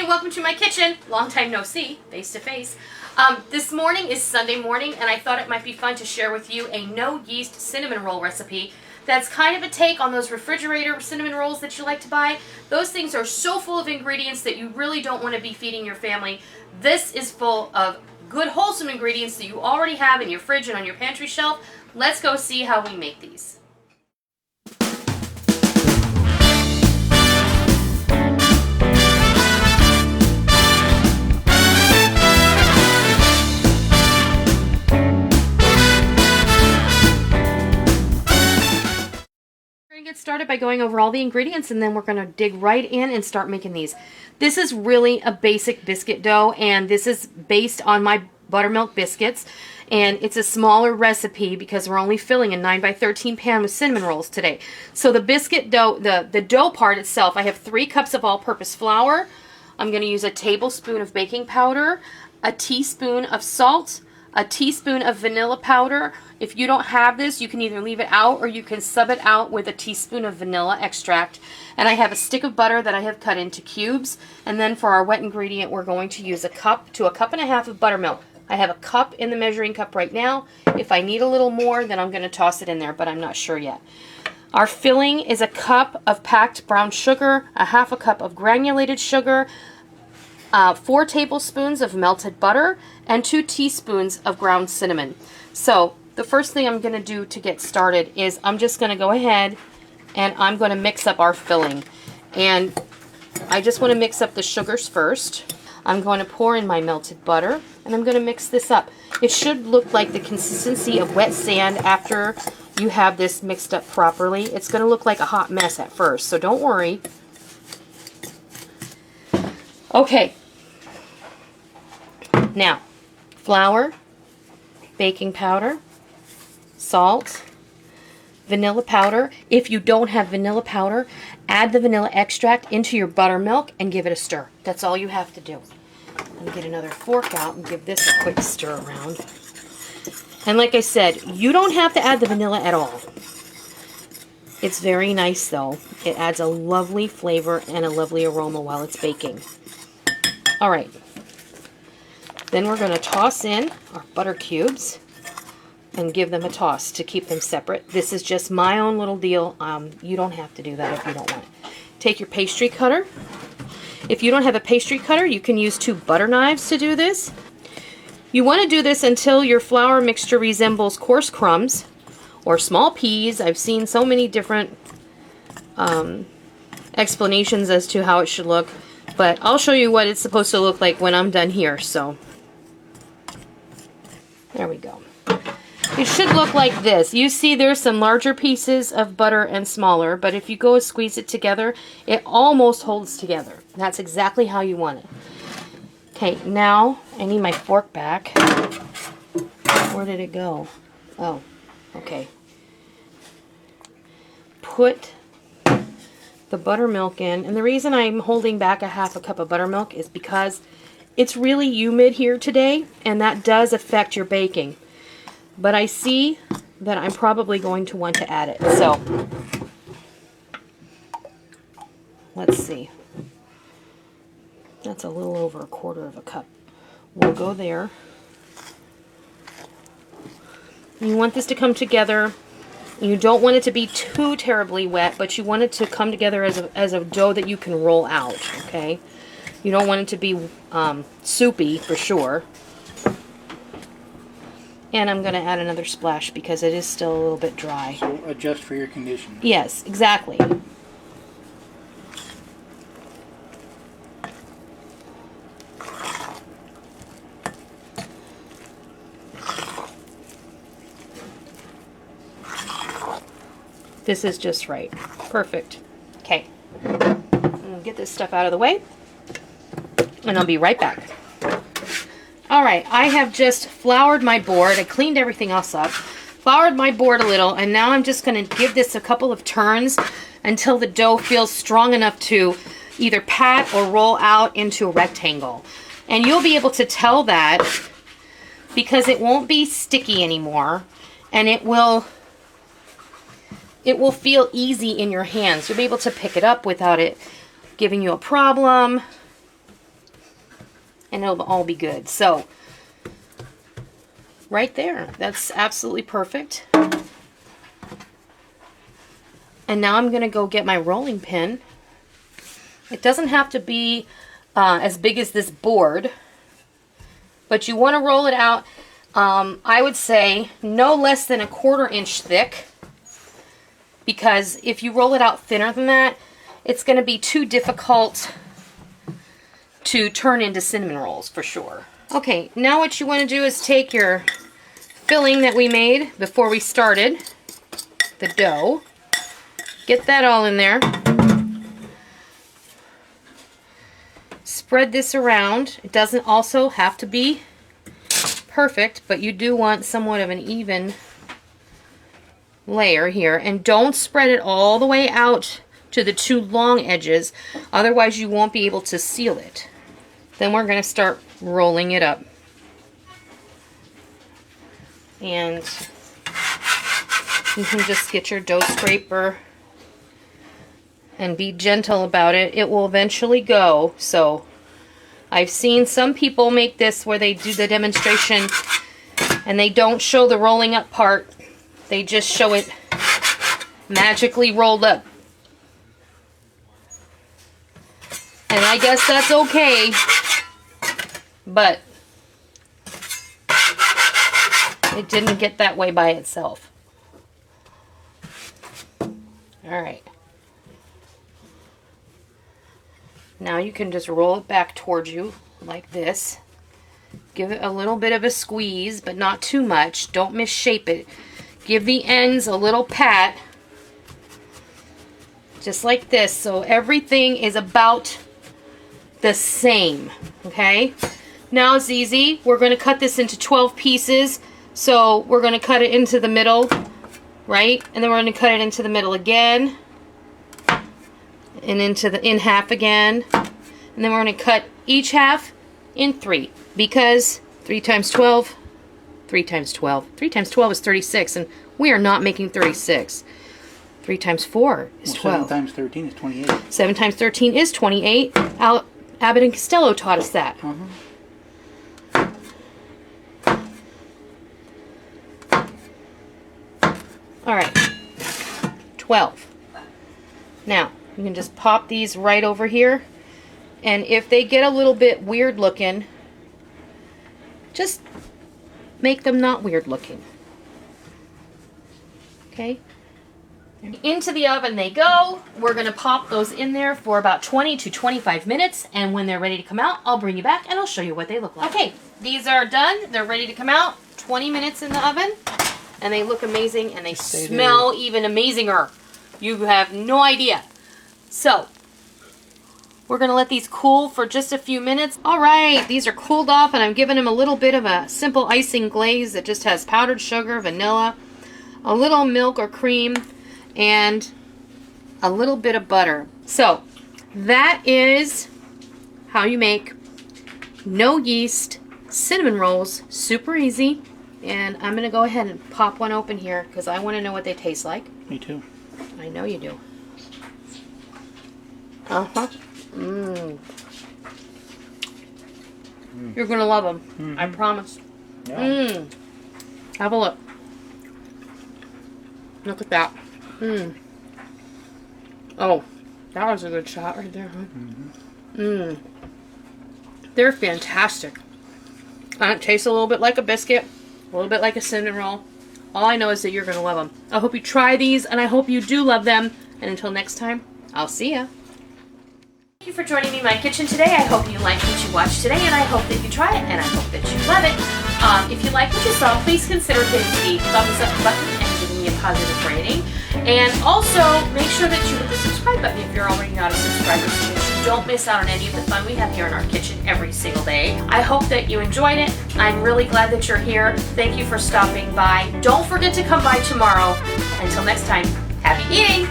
welcome to my kitchen. Long time no see, face to face. This morning is Sunday morning, and I thought it might be fun to share with you a no yeast cinnamon roll recipe. That's kind of a take on those refrigerator cinnamon rolls that you like to buy. Those things are so full of ingredients that you really don't want to be feeding your family. This is full of good wholesome ingredients that you already have in your fridge and on your pantry shelf. Let's go see how we make these. Get started by going over all the ingredients, and then we're going to dig right in and start making these. This is really a basic biscuit dough, and this is based on my buttermilk biscuits, and it's a smaller recipe because we're only filling a 9x13 pan with cinnamon rolls today. So the biscuit dough, the dough part itself, I have 3 cups of all-purpose flour. I'm going to use a tablespoon of baking powder, a teaspoon of salt, a teaspoon of vanilla powder. If you don't have this, you can either leave it out or you can sub it out with a teaspoon of vanilla extract. And I have a stick of butter that I have cut into cubes. And then for our wet ingredient, we're going to use a cup to a cup and a half of buttermilk. I have a cup in the measuring cup right now. If I need a little more, then I'm going to toss it in there, but I'm not sure yet. Our filling is a cup of packed brown sugar, a half a cup of granulated sugar, 4 tablespoons of melted butter, and 2 teaspoons of ground cinnamon. So the first thing I'm going to do to get started is I'm just going to go ahead and I'm going to mix up our filling. And I just want to mix up the sugars first. I'm going to pour in my melted butter, and I'm going to mix this up. It should look like the consistency of wet sand after you have this mixed up properly. It's going to look like a hot mess at first, so don't worry. Okay, now flour, baking powder, salt, vanilla powder. If you don't have vanilla powder, add the vanilla extract into your buttermilk and give it a stir. That's all you have to do. Let me get another fork out and give this a quick stir around. And like I said, you don't have to add the vanilla at all. It's very nice though. It adds a lovely flavor and a lovely aroma while it's baking. All right, then we're going to toss in our butter cubes and give them a toss to keep them separate. This is just my own little deal. You don't have to do that if you don't want it. Take your pastry cutter. If you don't have a pastry cutter, you can use 2 butter knives to do this. You want to do this until your flour mixture resembles coarse crumbs or small peas. I've seen so many different explanations as to how it should look. But I'll show you what it's supposed to look like when I'm done here. So there we go. It should look like this. You see there's some larger pieces of butter and smaller, but if you go and squeeze it together, it almost holds together. That's exactly how you want it. Okay, now I need my fork back. Where did it go? Oh, okay. Put the buttermilk in, and the reason I'm holding back a half a cup of buttermilk is because it's really humid here today, and that does affect your baking. But I see that I'm probably going to want to add it, so let's see. That's a little over 1/4 of a cup. We'll go there. You want this to come together. You don't want it to be too terribly wet, but you want it to come together as a dough that you can roll out, okay? You don't want it to be soupy, for sure. And I'm going to add another splash because it is still a little bit dry. So adjust for your condition. Yes, exactly. This is just right. Perfect. Okay. I'm going to get this stuff out of the way, and I'll be right back. All right, I have just floured my board. I cleaned everything else up, floured my board a little, and now I'm just going to give this a couple of turns until the dough feels strong enough to either pat or roll out into a rectangle. And you'll be able to tell that because it won't be sticky anymore, and it will feel easy in your hands. You'll be able to pick it up without it giving you a problem. and it'll all be good. So right there, that's absolutely perfect. And now I'm gonna go get my rolling pin. It doesn't have to be as big as this board, but you want to roll it out, I would say no less than 1/4 inch thick, because if you roll it out thinner than that, it's going to be too difficult to turn into cinnamon rolls for sure. Okay, now what you want to do is take your filling that we made before we started, the dough, get that all in there. Spread this around. It doesn't also have to be perfect, but you do want somewhat of an even layer here. And don't spread it all the way out to the two long edges, otherwise you won't be able to seal it. Then we're going to start rolling it up. And you can just get your dough scraper and be gentle about it. It will eventually go. So I've seen some people make this where they do the demonstration and they don't show the rolling up part. They just show it magically rolled up. And I guess that's okay, but it didn't get that way by itself. All right. Now you can just roll it back towards you like this. Give it a little bit of a squeeze, but not too much. Don't misshape it. Give the ends a little pat, just like this, so everything is about the same, okay? Now it's easy. We're going to cut this into 12 pieces, so we're going to cut it into the middle, right? And then we're going to cut it into the middle again, and in half again, and then we're going to cut each half in 3, because 3 times 12, 3 times 12, 3 times 12 is 36, and we are not making 36. 3 times 4 is 12. 7 times 13 is 28. 7 times 13 is 28. Abbott and Costello taught us that. All right, 12. Now, you can just pop these right over here, and if they get a little bit weird looking, just make them not weird looking. Okay? Into the oven they go. We're going to pop those in there for about 20 to 25 minutes, and when they're ready to come out, I'll bring you back and I'll show you what they look like. Okay, these are done. They're ready to come out. 20 minutes in the oven, and they look amazing, and they smell even amazinger. You have no idea. So, we're going to let these cool for just a few minutes. All right, these are cooled off, and I'm giving them a little bit of a simple icing glaze that just has powdered sugar, vanilla, a little milk or cream, and a little bit of butter. So, that is how you make no yeast cinnamon rolls. Super easy. And I'm going to go ahead and pop one open here because I want to know what they taste like. Me too. I know you do. Uh-huh. You're going to love them. I promise. Yeah. Have a look. Look at that. Oh, that was a good shot right there, huh? They're fantastic. It tastes a little bit like a biscuit, a little bit like a cinnamon roll. All I know is that you're going to love them. I hope you try these, and I hope you do love them. And until next time, I'll see ya. Thank you for joining me in my kitchen today. I hope you liked what you watched today, and I hope that you try it, and I hope that you love it. If you like what you saw, please consider hitting the thumbs up button and giving me a positive rating. And also, make sure that you hit the subscribe button if you're already not a subscriber, so that you don't miss out on any of the fun we have here in our kitchen every single day. I hope that you enjoyed it. I'm really glad that you're here. Thank you for stopping by. Don't forget to come by tomorrow. Until next time, happy eating!